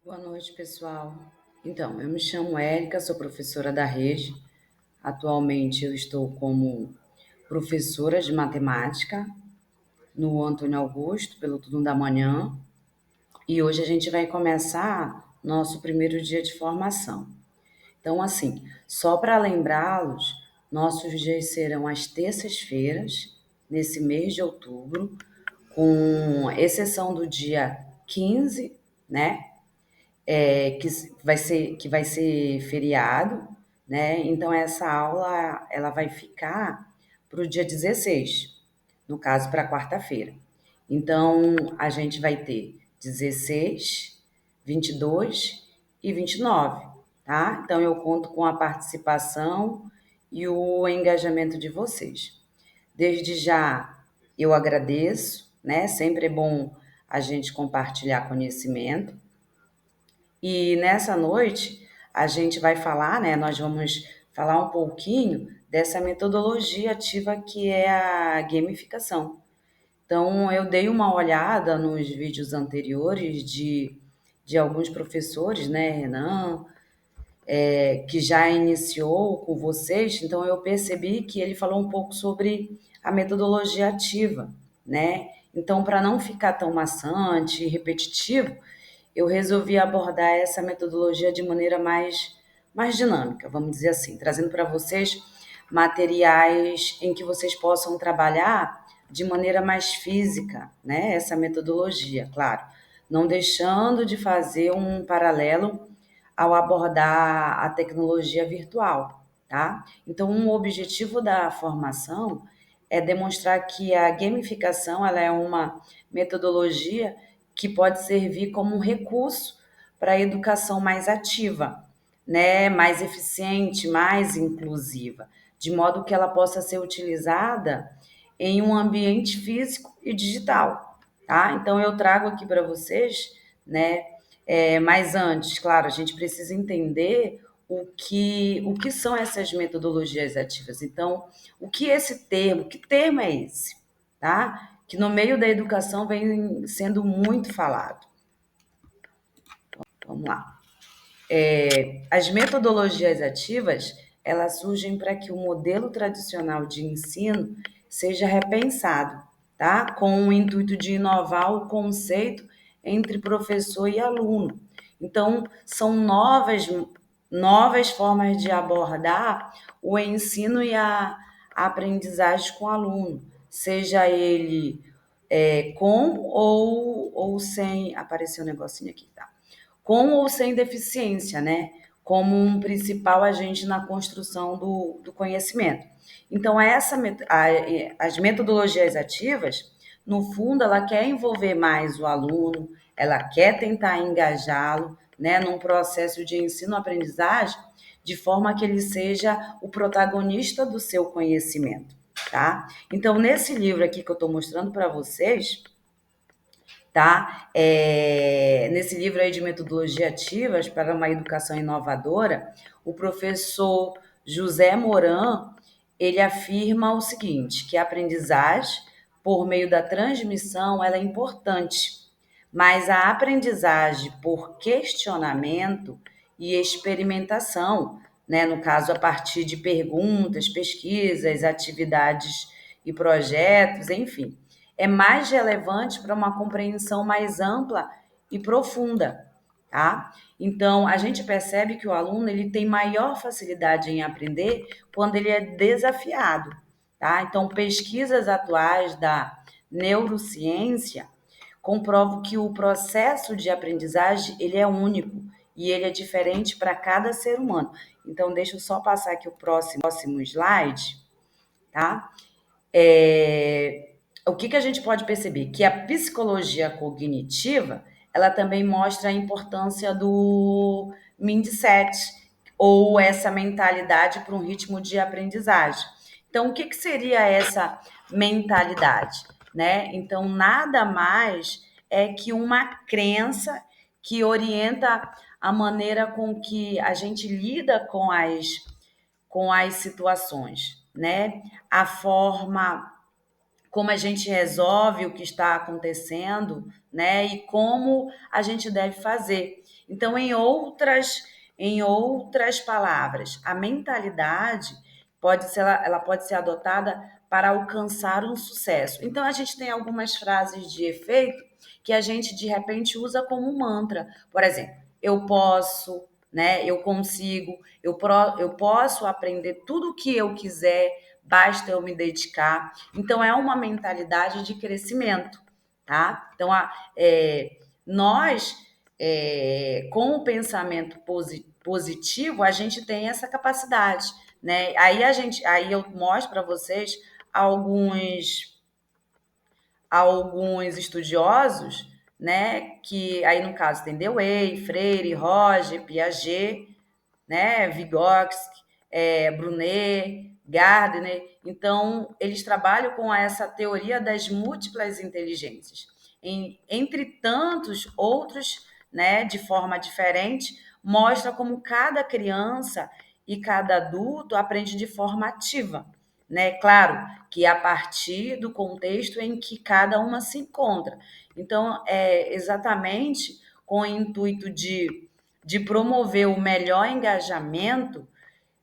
Boa noite, pessoal. Então, eu me chamo Érica, sou professora da rede. Atualmente eu estou como professora de matemática no Antônio Augusto, pelo turno da manhã, e hoje a gente vai começar nosso primeiro dia de formação. Então, assim, só para lembrá-los, nossos dias serão às terças-feiras, nesse mês de outubro, com exceção do dia 15, né? Que vai ser feriado, né? Então essa aula ela vai ficar para o dia 16, no caso para quarta-feira. Então a gente vai ter 16, 22 e 29, tá? Então eu conto com a participação e o engajamento de vocês. Desde já eu agradeço, né? Sempre é bom a gente compartilhar conhecimento. E nessa noite a gente vai falar, né? Nós vamos falar um pouquinho dessa metodologia ativa que é a gamificação. Então, eu dei uma olhada nos vídeos anteriores de alguns professores, né, Renan, que já iniciou com vocês, então eu percebi que ele falou um pouco sobre a metodologia ativa, né? Então, para não ficar tão maçante e repetitivo, eu resolvi abordar essa metodologia de maneira mais dinâmica, vamos dizer assim, trazendo para vocês materiais em que vocês possam trabalhar de maneira mais física, né? Essa metodologia, claro, não deixando de fazer um paralelo ao abordar a tecnologia virtual, tá? Então, um objetivo da formação é demonstrar que a gamificação ela é uma metodologia que pode servir como um recurso para a educação mais ativa, né? Mais eficiente, mais inclusiva, de modo que ela possa ser utilizada em um ambiente físico e digital, tá? Então, eu trago aqui para vocês, né? Mas antes, claro, a gente precisa entender o que são essas metodologias ativas. Então, o que é esse termo? Que termo é esse? Tá? Que no meio da educação vem sendo muito falado. Vamos lá. As metodologias ativas, elas surgem para que o modelo tradicional de ensino seja repensado, tá? Com o intuito de inovar o conceito entre professor e aluno. Então, são novas formas de abordar o ensino e a aprendizagem com o aluno, seja ele com ou sem. Apareceu um negocinho aqui, tá? Com ou sem deficiência, né? Como um principal agente na construção do conhecimento. Então, as metodologias ativas, no fundo, ela quer envolver mais o aluno, ela quer tentar engajá-lo, né, num processo de ensino-aprendizagem, de forma que ele seja o protagonista do seu conhecimento, tá? Então, nesse livro aqui que eu estou mostrando para vocês, tá? Nesse livro aí de metodologia ativas para uma educação inovadora, o professor José Moran, ele afirma o seguinte, que a aprendizagem por meio da transmissão ela é importante, mas a aprendizagem por questionamento e experimentação, né, no caso a partir de perguntas, pesquisas, atividades e projetos, enfim, é mais relevante para uma compreensão mais ampla e profunda, tá? Então, a gente percebe que o aluno ele tem maior facilidade em aprender quando ele é desafiado, tá? Então, pesquisas atuais da neurociência comprovam que o processo de aprendizagem ele é único e ele é diferente para cada ser humano. Então, deixa eu só passar aqui o próximo slide, tá? O que a gente pode perceber? Que a psicologia cognitiva, ela também mostra a importância do mindset, ou essa mentalidade para um ritmo de aprendizagem. Então, o que seria essa mentalidade? Né? Então, nada mais é que uma crença que orienta a maneira com que a gente lida com as situações, né? A forma como a gente resolve o que está acontecendo, né? E como a gente deve fazer. Então, em outras palavras, a mentalidade ela pode ser adotada para alcançar um sucesso. Então, a gente tem algumas frases de efeito que a gente de repente usa como mantra. Por exemplo, eu posso, né? Eu consigo, eu posso aprender tudo o que eu quiser, basta eu me dedicar. Então, é uma mentalidade de crescimento, tá? Então, nós, com o pensamento positivo, a gente tem essa capacidade, né? Aí eu mostro para vocês alguns estudiosos, né? Que aí no caso tem Dewey, Freire, Roger, Piaget, né? Vygotsky, Brunet, Gardner. Então, eles trabalham com essa teoria das múltiplas inteligências. Entre tantos outros, né, de forma diferente, mostra como cada criança e cada adulto aprende de forma ativa, né? Claro que a partir do contexto em que cada uma se encontra. Então, é exatamente com o intuito de promover o melhor engajamento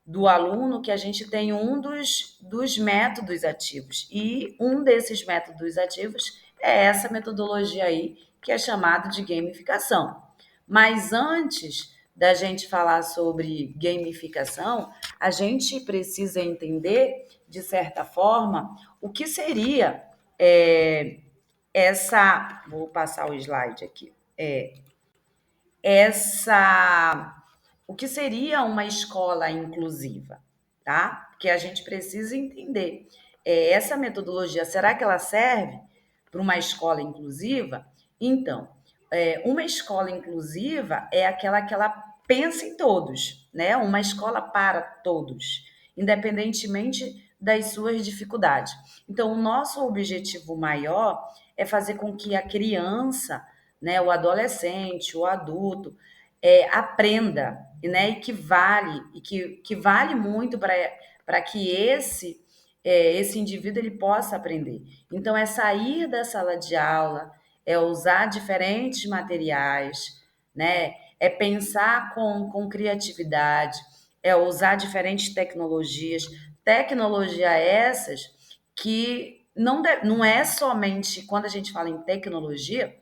do aluno que a gente tem um dos métodos ativos. E um desses métodos ativos é essa metodologia aí, que é chamada de gamificação. Mas antes da gente falar sobre gamificação, a gente precisa entender, de certa forma, o que seria essa. Vou passar o slide aqui. Essa o que seria uma escola inclusiva, tá? Porque a gente precisa entender. Essa metodologia, será que ela serve para uma escola inclusiva? Então, uma escola inclusiva é aquela que ela pensa em todos, né? Uma escola para todos, independentemente das suas dificuldades. Então, o nosso objetivo maior é fazer com que a criança, né, o adolescente, o adulto, aprenda, né, e que vale muito para que esse indivíduo ele possa aprender. Então, é sair da sala de aula, é usar diferentes materiais, né, é pensar com criatividade, é usar diferentes tecnologia essas que não é somente, quando a gente fala em tecnologia,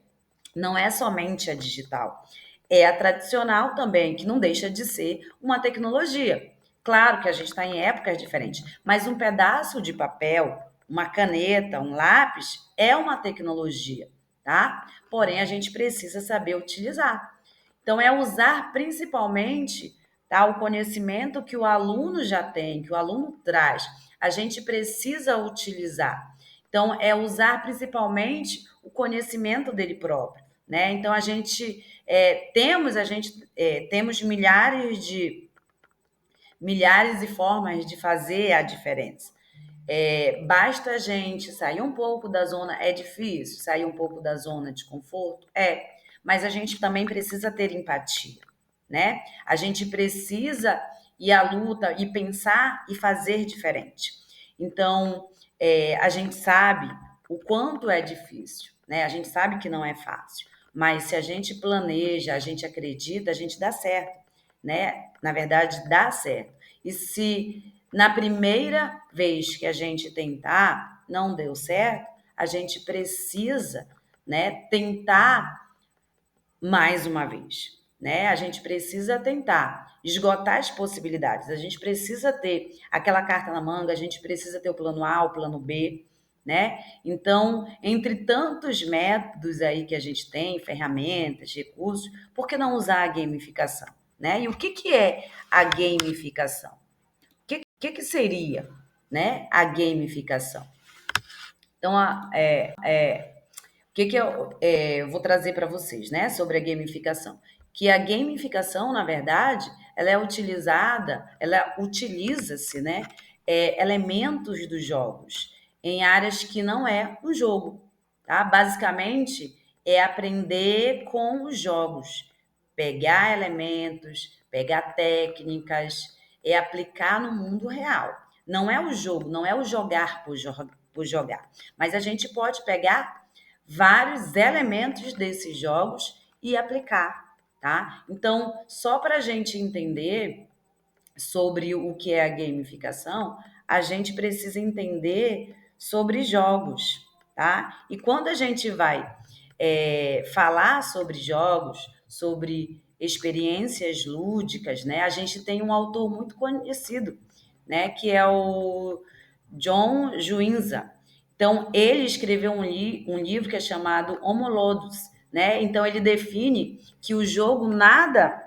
não é somente a digital, é a tradicional também, que não deixa de ser uma tecnologia. Claro que a gente está em épocas diferentes, mas um pedaço de papel, uma caneta, um lápis é uma tecnologia, tá? Porém, a gente precisa saber utilizar. Então, é usar principalmente, tá, o conhecimento que o aluno já tem, que o aluno traz. A gente precisa utilizar. Então, é usar principalmente o conhecimento dele próprio, né? Então, temos milhares de formas de fazer a diferença. Basta a gente sair um pouco da zona, é difícil sair um pouco da zona de conforto? Mas a gente também precisa ter empatia, né? A gente precisa ir à luta e pensar e fazer diferente. Então, a gente sabe o quanto é difícil, né? A gente sabe que não é fácil, mas se a gente planeja, a gente acredita, a gente dá certo, né? Na verdade, dá certo. E se na primeira vez que a gente tentar não deu certo, a gente precisa, né, tentar mais uma vez, né? A gente precisa tentar esgotar as possibilidades. A gente precisa ter aquela carta na manga, a gente precisa ter o plano A, o plano B, né? Então, entre tantos métodos aí que a gente tem, ferramentas, recursos, por que não usar a gamificação, né? E o que é a gamificação? O que seria, né, a gamificação? Então, o que eu vou trazer para vocês, né, sobre a gamificação? Que a gamificação, na verdade, ela utiliza-se, né, elementos dos jogos em áreas que não é um jogo, tá? Basicamente, é aprender com os jogos, pegar elementos, pegar técnicas, é aplicar no mundo real. Não é o jogo, não é o jogar por jogar. Mas a gente pode pegar vários elementos desses jogos e aplicar, tá? Então, só para a gente entender sobre o que é a gamificação, a gente precisa entender sobre jogos, tá? E quando a gente vai falar sobre jogos, sobre experiências lúdicas, né? A gente tem um autor muito conhecido, né? Que é o John Juinza. Então, ele escreveu um livro que é chamado Homo Ludens, né? Então, ele define que o jogo nada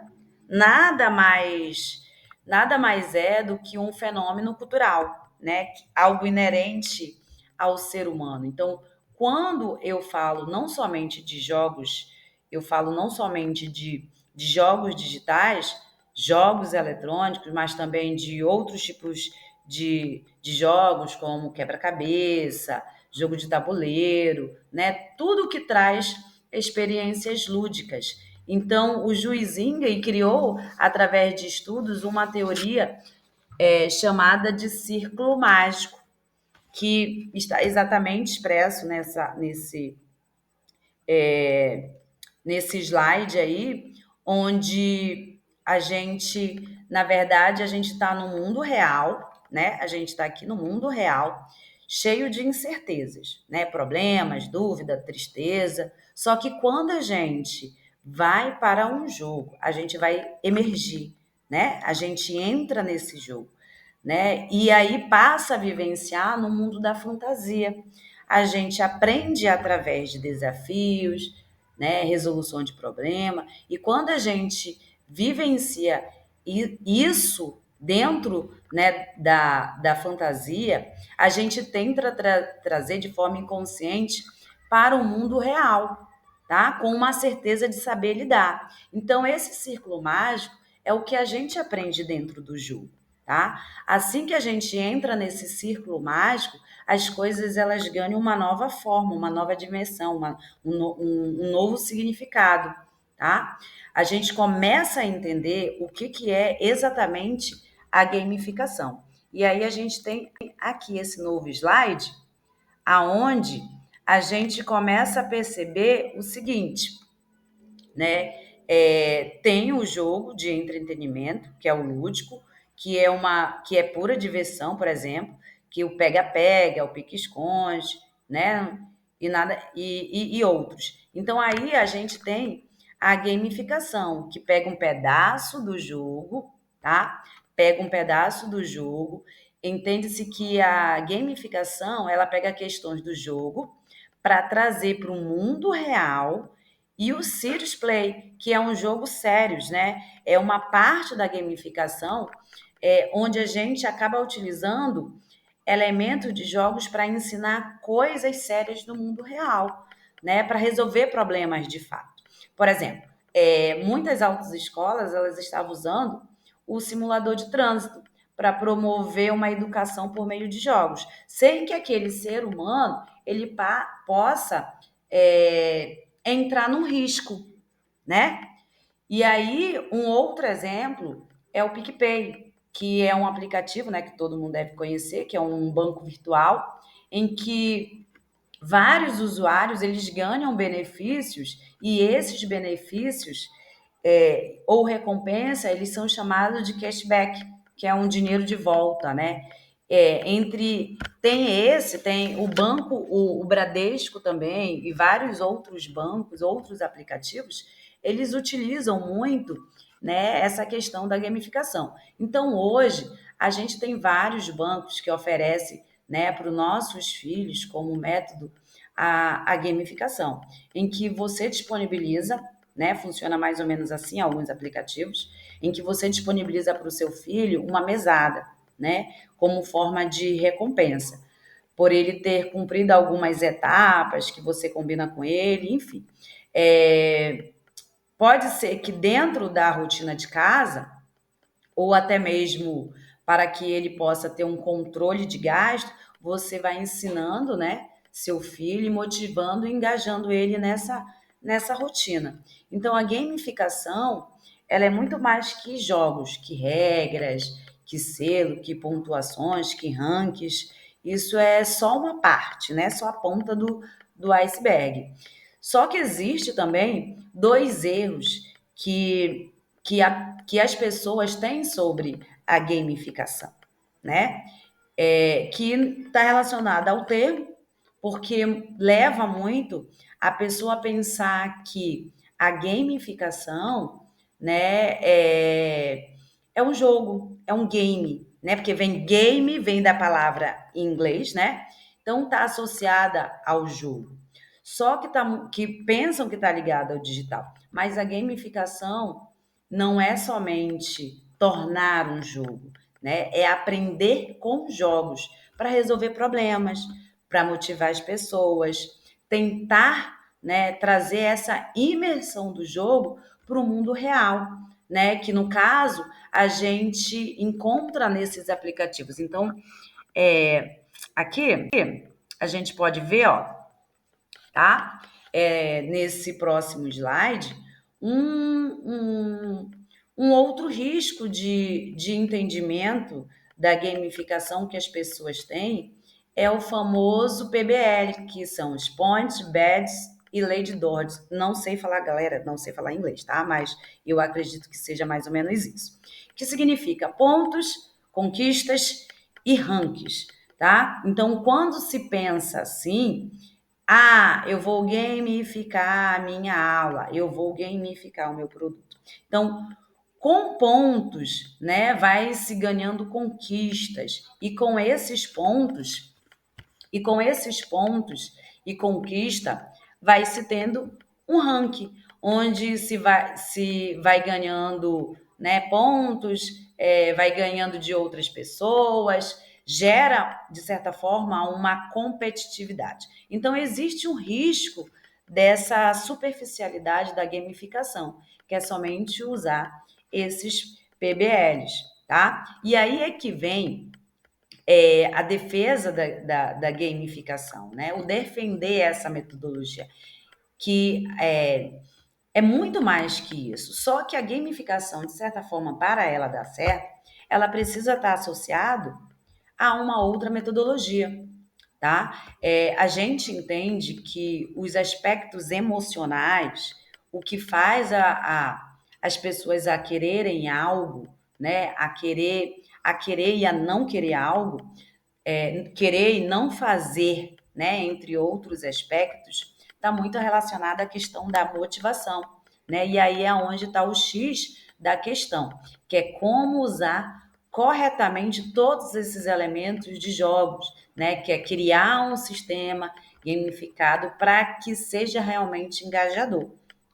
mais nada mais é do que um fenômeno cultural, né? Algo inerente ao ser humano. Então, quando eu falo não somente de jogos, eu falo não somente de jogos digitais, jogos eletrônicos, mas também de outros tipos de jogos, como quebra-cabeça, jogo de tabuleiro, né? Tudo que traz experiências lúdicas. Então, o Juizinga criou, através de estudos, uma teoria chamada de círculo mágico, que está exatamente expresso nesse slide aí, onde a gente, na verdade, a gente está no mundo real, né? A gente está aqui no mundo real, cheio de incertezas, né? Problemas, dúvida, tristeza. Só que quando a gente vai para um jogo, a gente vai emergir, né? A gente entra nesse jogo, né? E aí passa a vivenciar no mundo da fantasia. A gente aprende através de desafios, né? Resolução de problema. E quando a gente vivencia isso dentro, né, da fantasia, a gente tenta trazer de forma inconsciente para o mundo real, tá? Com uma certeza de saber lidar. Então, esse círculo mágico é o que a gente aprende dentro do jogo, tá? Assim que a gente entra nesse círculo mágico, as coisas elas ganham uma nova forma, uma nova dimensão, um novo significado, tá? A gente começa a entender o que é exatamente a gamificação. E aí a gente tem aqui esse novo slide, aonde a gente começa a perceber o seguinte, né? Tem o jogo de entretenimento, que é o lúdico, que é pura diversão, por exemplo, que o pega-pega, o pique-esconde, né? E outros. Então aí a gente tem a gamificação, que pega um pedaço do jogo, tá? Pega um pedaço do jogo. Entende-se que a gamificação ela pega questões do jogo para trazer para o mundo real e o Serious Play, que é um jogo sérios, né? É uma parte da gamificação onde a gente acaba utilizando elementos de jogos para ensinar coisas sérias do mundo real, né? Para resolver problemas de fato. Por exemplo, muitas autoescolas elas estavam usando o simulador de trânsito para promover uma educação por meio de jogos, sem que aquele ser humano ele possa entrar num risco, né? E aí, um outro exemplo é o PicPay, que é um aplicativo, né, que todo mundo deve conhecer, que é um banco virtual, em que vários usuários eles ganham benefícios e esses benefícios ou recompensa eles são chamados de cashback, que é um dinheiro de volta, né? Tem o banco, o Bradesco também e vários outros bancos, outros aplicativos, eles utilizam muito, né, essa questão da gamificação. Então, hoje, a gente tem vários bancos que oferecem, né, para os nossos filhos como método a gamificação, em que você disponibiliza, né, funciona mais ou menos assim, alguns aplicativos, em que você disponibiliza para o seu filho uma mesada, né, como forma de recompensa, por ele ter cumprido algumas etapas que você combina com ele, enfim. Pode ser que dentro da rotina de casa, ou até mesmo para que ele possa ter um controle de gasto, você vai ensinando, né, seu filho, e motivando e engajando ele nessa rotina. Então, a gamificação, ela é muito mais que jogos, que regras, que selo, que pontuações, que rankings. Isso é só uma parte, né? Só a ponta do iceberg. Só que existe também dois erros que as pessoas têm sobre a gamificação, né? Que está relacionada ao termo, porque leva muito a pessoa a pensar que a gamificação, né, é um jogo, é um game, né? Porque vem game, vem da palavra em inglês, né? Então está associada ao jogo. Só que pensam que está ligada ao digital. Mas a gamificação não é somente tornar um jogo, né? É aprender com jogos para resolver problemas, para motivar as pessoas, tentar, né, trazer essa imersão do jogo para o mundo real, né? Que no caso a gente encontra nesses aplicativos. Então, aqui a gente pode ver, ó, tá? Nesse próximo slide, um, um, um outro risco de entendimento da gamificação que as pessoas têm é o famoso PBL, que são os Points, Badges e Lady Dodges. Não sei falar, galera, não sei falar inglês, tá? Mas eu acredito que seja mais ou menos isso. Que significa pontos, conquistas e rankings, tá? Então, quando se pensa assim, eu vou gamificar a minha aula, eu vou gamificar o meu produto. Então, com pontos, né, vai se ganhando conquistas e conquista, vai se tendo um ranking onde se vai ganhando, né, pontos, vai ganhando de outras pessoas, gera, de certa forma, uma competitividade. Então, existe um risco dessa superficialidade da gamificação, que é somente usar esses PBLs, tá? E aí é que vem a defesa da gamificação, né? O defender essa metodologia, que é muito mais que isso. Só que a gamificação, de certa forma, para ela dar certo, ela precisa estar associado a uma outra metodologia, tá? A gente entende que os aspectos emocionais, o que faz as pessoas a quererem algo, né? A querer e a não querer algo, querer e não fazer, né? Entre outros aspectos, está muito relacionado à questão da motivação, né? E aí é onde está o X da questão, que é como usar corretamente todos esses elementos de jogos, né? Que é criar um sistema gamificado para que seja realmente engajador,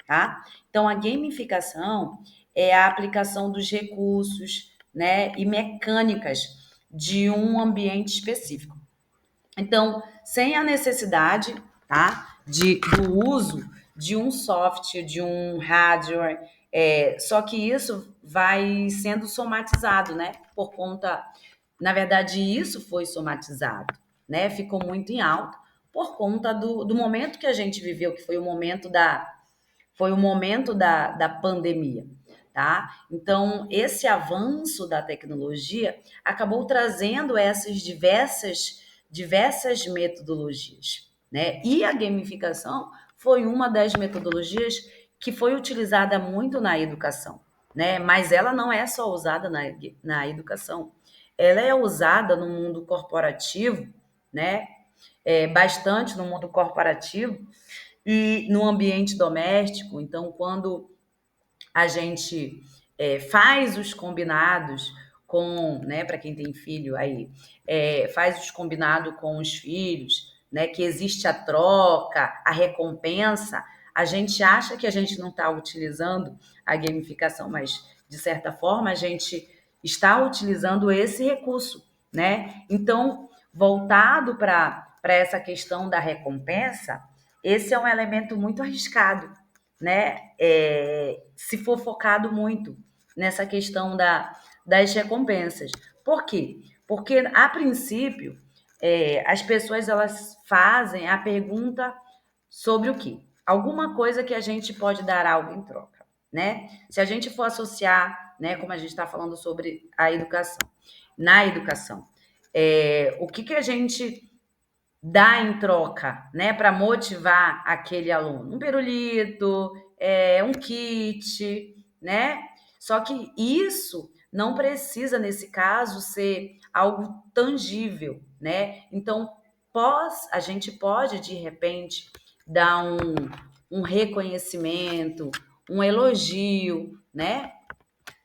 tá? Então, a gamificação é a aplicação dos recursos, né? E mecânicas de um ambiente específico. Então, sem a necessidade, tá, do uso de um software, de um hardware, só que isso vai sendo somatizado, né, por conta, na verdade, isso foi somatizado, né, ficou muito em alta por conta do momento que a gente viveu, que foi o momento da pandemia, tá? Então, esse avanço da tecnologia acabou trazendo essas diversas metodologias, né? E a gamificação foi uma das metodologias que foi utilizada muito na educação, né? Mas ela não é só usada na educação, ela é usada no mundo corporativo, né? Bastante no mundo corporativo e no ambiente doméstico. Então, quando a gente faz os combinados com, né, para quem tem filho aí, faz os combinados com os filhos, né, que existe a troca, a recompensa, a gente acha que a gente não está utilizando a gamificação, mas de certa forma a gente está utilizando esse recurso, né? Então, voltado para essa questão da recompensa, esse é um elemento muito arriscado, né? Se for focado muito nessa questão das recompensas. Por quê? Porque, a princípio, as pessoas elas fazem a pergunta sobre o quê? Alguma coisa que a gente pode dar algo em troca, né? Se a gente for associar, né, como a gente está falando sobre a educação, na educação, o que a gente dá em troca, né, para motivar aquele aluno? Um pirulito, um kit, né? Só que isso não precisa, nesse caso, ser algo tangível, né? Então, a gente pode, de repente, dar um reconhecimento, um elogio, né?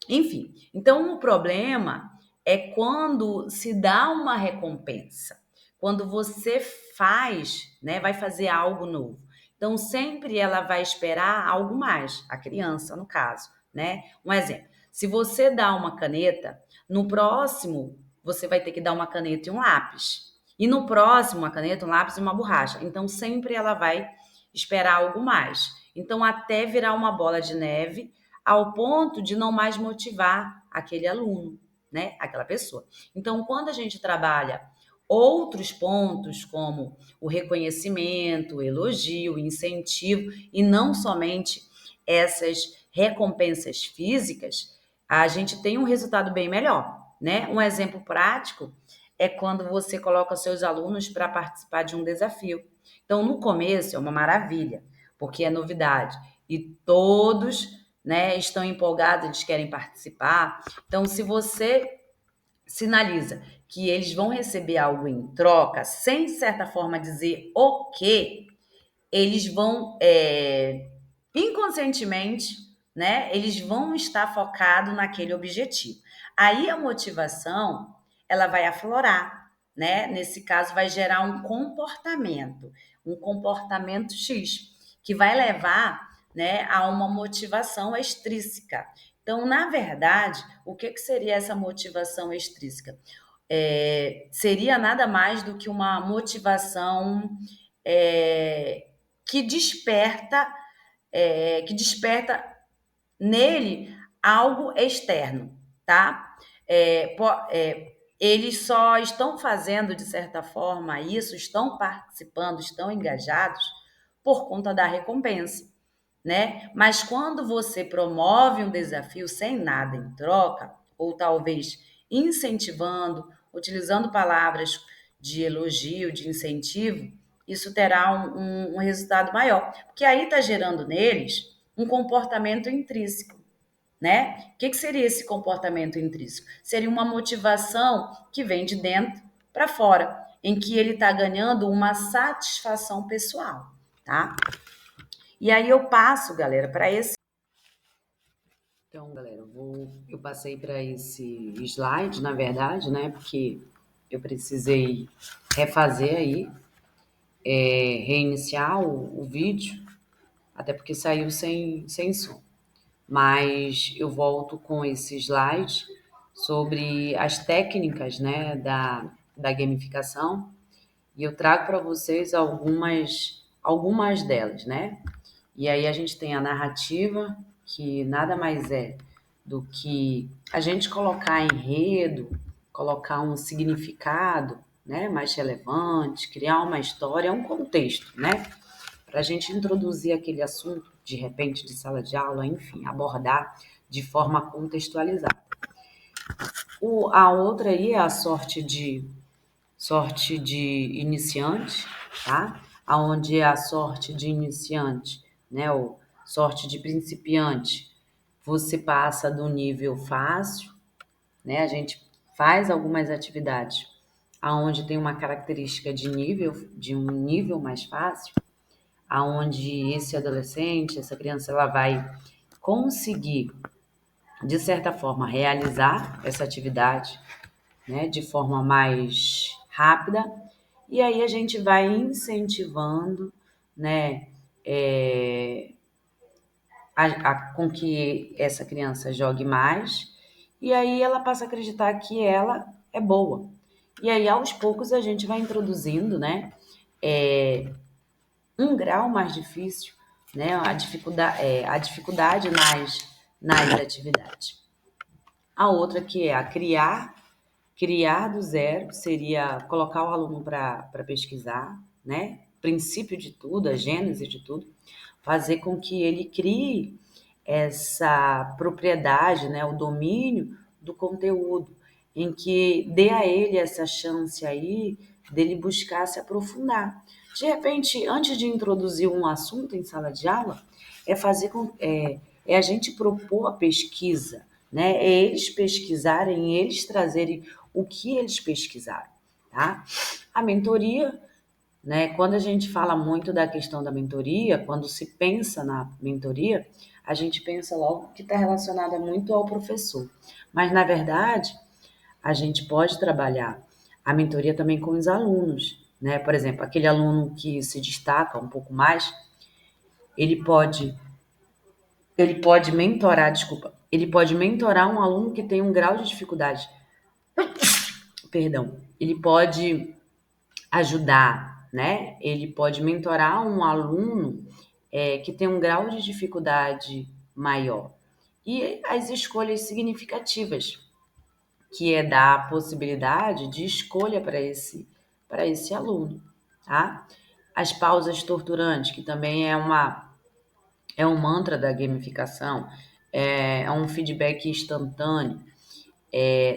Enfim, então o problema é quando se dá uma recompensa, quando você faz, né, vai fazer algo novo. Então sempre ela vai esperar algo mais, a criança no caso, né? Um exemplo, se você dá uma caneta, no próximo você vai ter que dar uma caneta e um lápis. E no próximo uma caneta, um lápis e uma borracha. Então sempre ela vai esperar algo mais. Então até virar uma bola de neve ao ponto de não mais motivar aquele aluno, né? Aquela pessoa. Então, quando a gente trabalha outros pontos, como o reconhecimento, o elogio, o incentivo, e não somente essas recompensas físicas, a gente tem um resultado bem melhor, né? Um exemplo prático é quando você coloca seus alunos para participar de um desafio. Então, no começo é uma maravilha, porque é novidade e todos, né, estão empolgados, eles querem participar. Então, se você sinaliza que eles vão receber algo em troca, sem, de certa forma, dizer o quê, eles vão, inconscientemente, né, eles vão estar focados naquele objetivo. Aí a motivação, ela vai aflorar, né? Nesse caso, vai gerar um comportamento X, que vai levar, né, a uma motivação extrínseca. Então, na verdade, o que seria essa motivação extrínseca? Seria nada mais do que uma motivação é, que desperta que desperta nele algo externo, tá? Eles só estão fazendo, de certa forma, isso, estão participando, estão engajados por conta da recompensa, né? Mas quando você promove um desafio sem nada em troca, ou talvez incentivando, utilizando palavras de elogio, de incentivo, isso terá um resultado maior, porque aí está gerando neles um comportamento intrínseco, né? O que seria esse comportamento intrínseco? Seria uma motivação que vem de dentro para fora, em que ele está ganhando uma satisfação pessoal, tá? E aí eu passo, galera, para esse. Então, galera, eu passei para esse slide, na verdade, né? Porque eu precisei refazer aí, reiniciar o vídeo, até porque saiu sem som. Mas eu volto com esse slide sobre as técnicas, né, da gamificação e eu trago para vocês algumas delas, né? E aí a gente tem a narrativa, que nada mais é do que a gente colocar enredo, colocar um significado, né, mais relevante, criar uma história, um contexto, né? Para a gente introduzir aquele assunto, de repente, de sala de aula, enfim, abordar de forma contextualizada. A outra aí é a sorte de iniciante, tá? Aonde é a sorte de iniciante, né? Ou sorte de principiante, você passa do nível fácil, né? A gente faz algumas atividades aonde tem uma característica de um nível mais fácil, aonde esse adolescente, essa criança, ela vai conseguir, de certa forma, realizar essa atividade, né, de forma mais rápida, e aí a gente vai incentivando, né, com que essa criança jogue mais, e aí ela passa a acreditar que ela é boa. E aí, aos poucos, a gente vai introduzindo, né, um grau mais difícil, né, a dificuldade nas atividades. A outra que é a criar do zero, seria colocar o aluno para pesquisar, né? Princípio de tudo, a gênese de tudo, fazer com que ele crie essa propriedade, né? O domínio do conteúdo, em que dê a ele essa chance aí dele buscar se aprofundar. De repente, antes de introduzir um assunto em sala de aula, é a gente propor a pesquisa, né? É eles pesquisarem, eles trazerem o que eles pesquisaram, tá? A mentoria, né? Quando a gente fala muito da questão da mentoria, quando se pensa na mentoria, a gente pensa logo que está relacionada muito ao professor. Mas, na verdade, a gente pode trabalhar a mentoria também com os alunos, né? Por exemplo, aquele aluno que se destaca um pouco mais, ele pode, ele pode mentorar um aluno que tem um grau de dificuldade, perdão, ele pode ajudar, né? Ele pode mentorar um aluno que tem um grau de dificuldade maior. E as escolhas significativas, que é dar a possibilidade de escolha para esse aluno, tá? As pausas torturantes, que também é um mantra da gamificação, é um feedback instantâneo.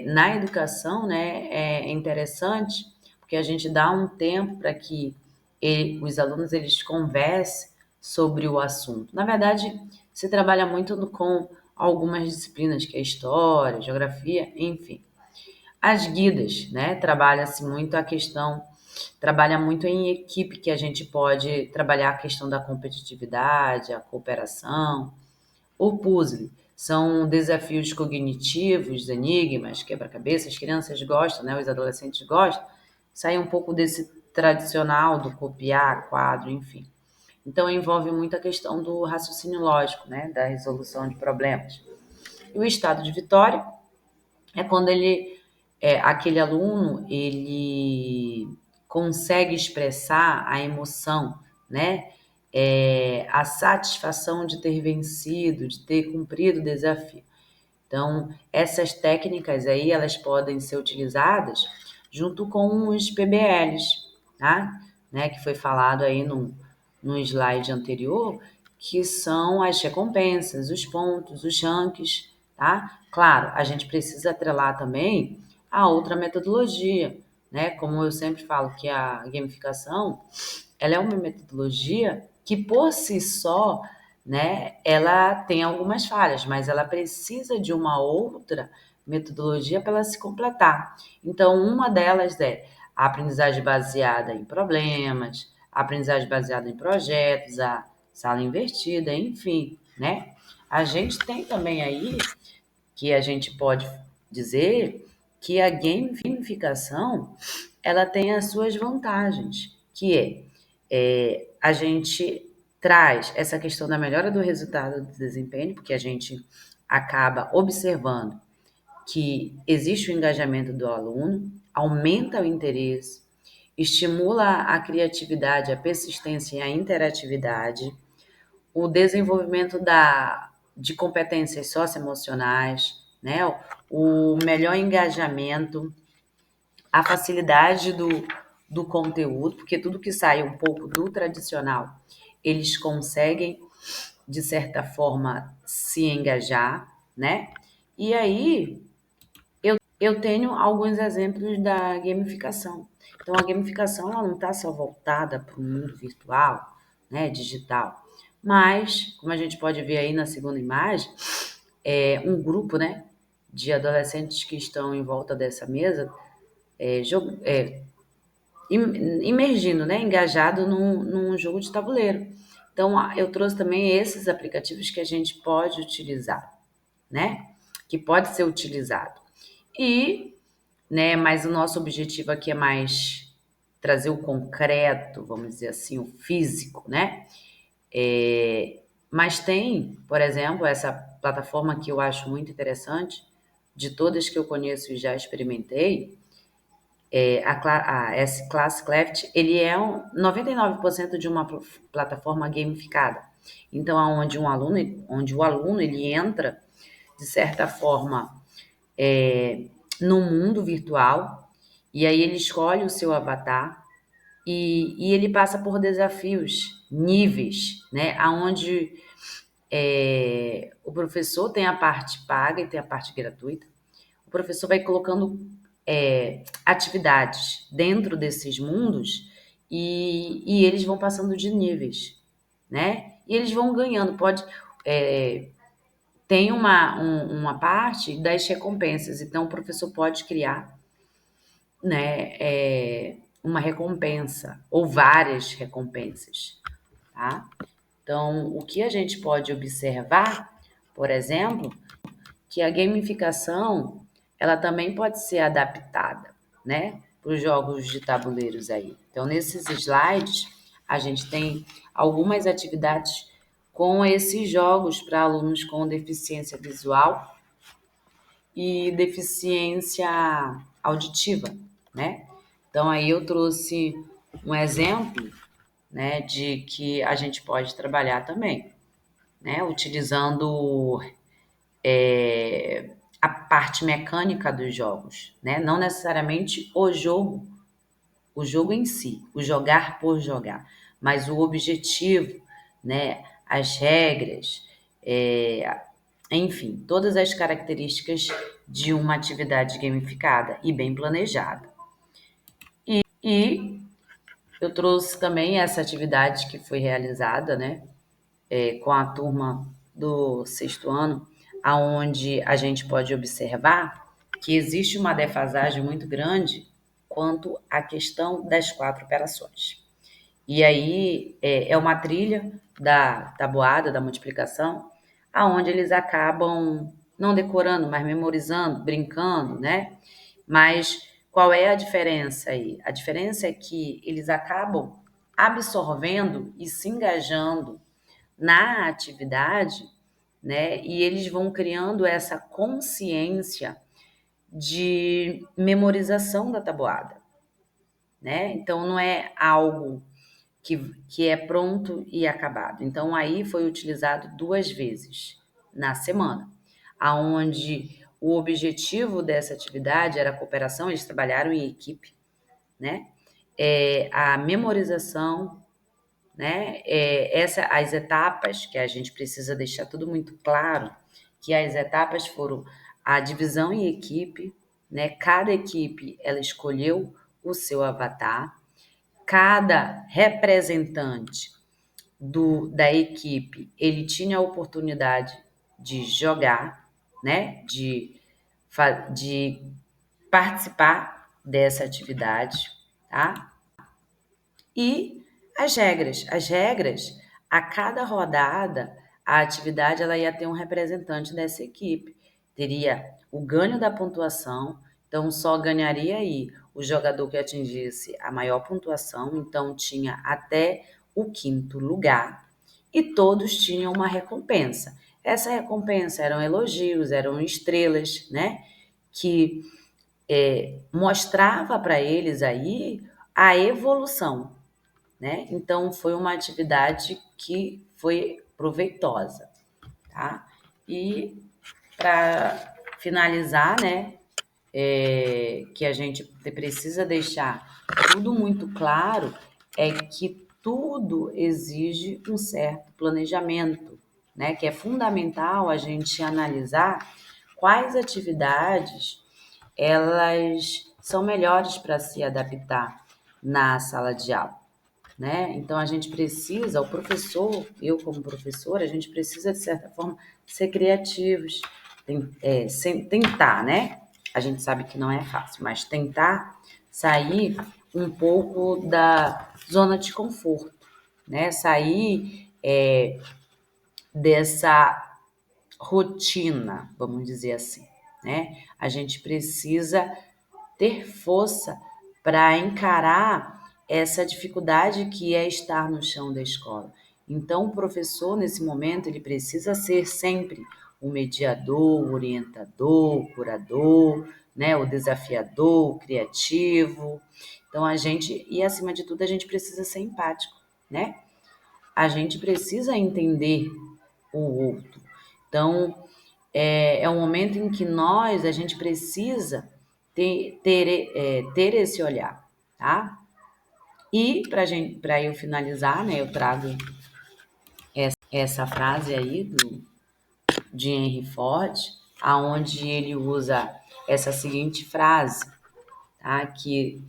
Na educação, né, é interessante porque a gente dá um tempo para que os alunos eles conversem sobre o assunto. Na verdade, se trabalha muito com algumas disciplinas, que é história, geografia, enfim. As guidas, né? Trabalha muito em equipe, que a gente pode trabalhar a questão da competitividade, a cooperação. O puzzle são desafios cognitivos, enigmas, quebra-cabeça. As crianças gostam, né? Os adolescentes gostam. Sai um pouco desse tradicional do copiar, quadro, enfim. Então envolve muito a questão do raciocínio lógico, né? Da resolução de problemas. E o estado de vitória é quando aquele aluno, ele consegue expressar a emoção, né? A satisfação de ter vencido, de ter cumprido o desafio. Então, essas técnicas aí, elas podem ser utilizadas junto com os PBLs, tá? Né? Que foi falado aí no slide anterior, que são as recompensas, os pontos, os rankings, tá? Claro, a gente precisa atrelar também a outra metodologia, né? Como eu sempre falo que a gamificação, ela é uma metodologia que por si só, né, ela tem algumas falhas, mas ela precisa de uma outra metodologia para ela se completar. Então, uma delas é a aprendizagem baseada em problemas, a aprendizagem baseada em projetos, a sala invertida, enfim, né? A gente tem também aí que a gente pode dizer que a gamificação ela tem as suas vantagens, que a gente traz essa questão da melhora do resultado do desempenho, porque a gente acaba observando que existe o engajamento do aluno, aumenta o interesse, estimula a criatividade, a persistência e a interatividade, o desenvolvimento de competências socioemocionais, né? O melhor engajamento, a facilidade do conteúdo, porque tudo que sai um pouco do tradicional, eles conseguem, de certa forma, se engajar, né? E aí, eu tenho alguns exemplos da gamificação. Então, a gamificação ela não está só voltada para o mundo virtual, né, digital, mas, como a gente pode ver aí na segunda imagem, é um grupo, né, de adolescentes que estão em volta dessa mesa, é, jog- é, imergindo, né, engajado num jogo de tabuleiro. Então, eu trouxe também esses aplicativos que a gente pode utilizar, né, que pode ser utilizado. E, né, mas o nosso objetivo aqui é mais trazer o concreto, vamos dizer assim, o físico, né? Mas tem, por exemplo, essa plataforma que eu acho muito interessante, de todas que eu conheço e já experimentei, a S-Class Cleft, ele é 99% de uma plataforma gamificada. Então, onde o aluno ele entra, de certa forma, no mundo virtual, e aí ele escolhe o seu avatar e ele passa por desafios, níveis, né? Onde o professor tem a parte paga e tem a parte gratuita. o professor vai colocando atividades dentro desses mundos e eles vão passando de níveis, né? E eles vão ganhando. Tem uma parte das recompensas, então o professor pode criar, né, uma recompensa ou várias recompensas, tá? Então, o que a gente pode observar, por exemplo, que a gamificação ela também pode ser adaptada, né, para os jogos de tabuleiros aí. Então, nesses slides, a gente tem algumas atividades com esses jogos para alunos com deficiência visual e deficiência auditiva, né? Então, aí eu trouxe um exemplo, né, de que a gente pode trabalhar também, né, utilizando a parte mecânica dos jogos, né? Não necessariamente o jogo em si, o jogar por jogar, mas o objetivo, né? As regras, enfim, todas as características de uma atividade gamificada e bem planejada. E eu trouxe também essa atividade que foi realizada, né? Com a turma do sexto ano, aonde a gente pode observar que existe uma defasagem muito grande quanto à questão das 4 operações. E aí é uma trilha da tabuada, da multiplicação, aonde eles acabam não decorando, mas memorizando, brincando, né? Mas qual é a diferença aí? A diferença é que eles acabam absorvendo e se engajando na atividade, né? E eles vão criando essa consciência de memorização da tabuada, né? Então não é algo que é pronto e acabado. Então aí foi utilizado 2 vezes na semana, aonde o objetivo dessa atividade era a cooperação, eles trabalharam em equipe, né? A memorização, né? As etapas que a gente precisa deixar tudo muito claro, que as etapas foram a divisão em equipe, né? Cada equipe ela escolheu o seu avatar, cada representante da equipe ele tinha a oportunidade de jogar, né? De participar dessa atividade, tá? E as regras, a cada rodada, a atividade ela ia ter um representante dessa equipe. Teria o ganho da pontuação, então só ganharia aí o jogador que atingisse a maior pontuação, então tinha até o quinto lugar, e todos tinham uma recompensa. Essa recompensa eram elogios, eram estrelas, né? Que mostrava para eles aí a evolução, né? Então foi uma atividade que foi proveitosa, tá? E para finalizar, né, que a gente precisa deixar tudo muito claro é que tudo exige um certo planejamento, né? Que é fundamental a gente analisar quais atividades elas são melhores para se adaptar na sala de aula, né? Então a gente precisa, o professor, eu como professora, a gente precisa de certa forma ser criativos, tentar, né? A gente sabe que não é fácil, mas tentar sair um pouco da zona de conforto, né? Sair dessa rotina, vamos dizer assim, né? A gente precisa ter força para encarar essa dificuldade que é estar no chão da escola. Então, o professor, nesse momento, ele precisa ser sempre o mediador, o orientador, o curador, né? O desafiador, o criativo. Então, e acima de tudo, a gente precisa ser empático, né? A gente precisa entender o outro. Então, é um momento em que a gente precisa ter esse olhar, tá? E para eu finalizar, né, eu trago essa frase aí de Henry Ford, aonde ele usa essa seguinte frase, tá? Que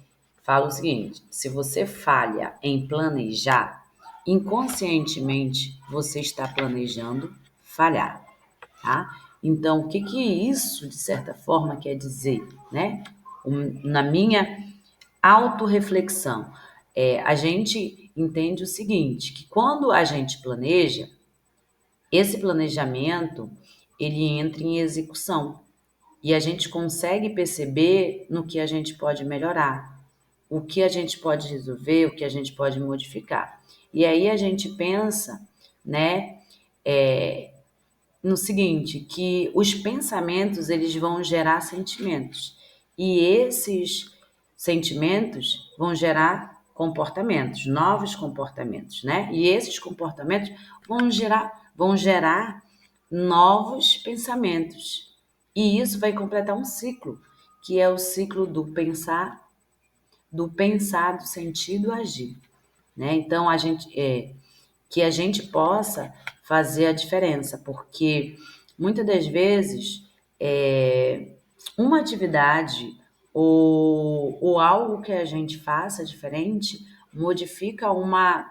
fala o seguinte: se você falha em planejar, inconscientemente você está planejando falhar, tá? Então, o que que isso, de certa forma, quer dizer, né? Na minha autorreflexão, a gente entende o seguinte, que quando a gente planeja, esse planejamento, ele entra em execução e a gente consegue perceber no que a gente pode melhorar, o que a gente pode resolver, o que a gente pode modificar. E aí a gente pensa, né, no seguinte, que os pensamentos eles vão gerar sentimentos e esses sentimentos vão gerar comportamentos, novos comportamentos, né? E esses comportamentos vão gerar novos pensamentos. E isso vai completar um ciclo, que é o ciclo do pensar, do sentir, do agir, né? Então que a gente possa fazer a diferença, porque muitas das vezes uma atividade ou algo que a gente faça diferente modifica uma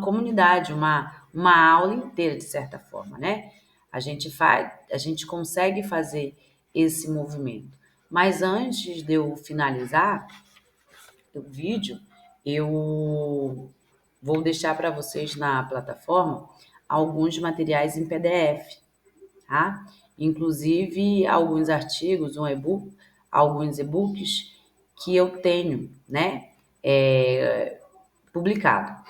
comunidade, uma aula inteira, de certa forma, né? A gente consegue fazer esse movimento. Mas antes de eu finalizar o vídeo, eu vou deixar para vocês na plataforma alguns materiais em PDF, tá? Inclusive alguns artigos, alguns e-books que eu tenho, né, publicado,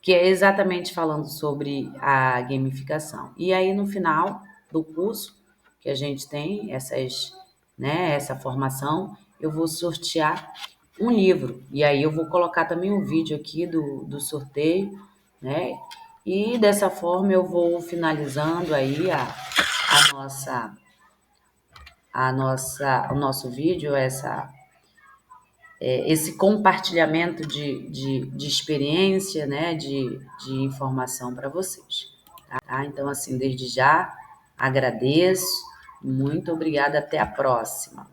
que é exatamente falando sobre a gamificação. E aí no final do curso que a gente tem essa formação, eu vou sortear um livro. E aí eu vou colocar também um vídeo aqui do sorteio, né? E dessa forma eu vou finalizando aí o nosso vídeo, esse compartilhamento de experiência, né? De informação para vocês. Tá? Então, assim, desde já agradeço. Muito obrigada. Até a próxima.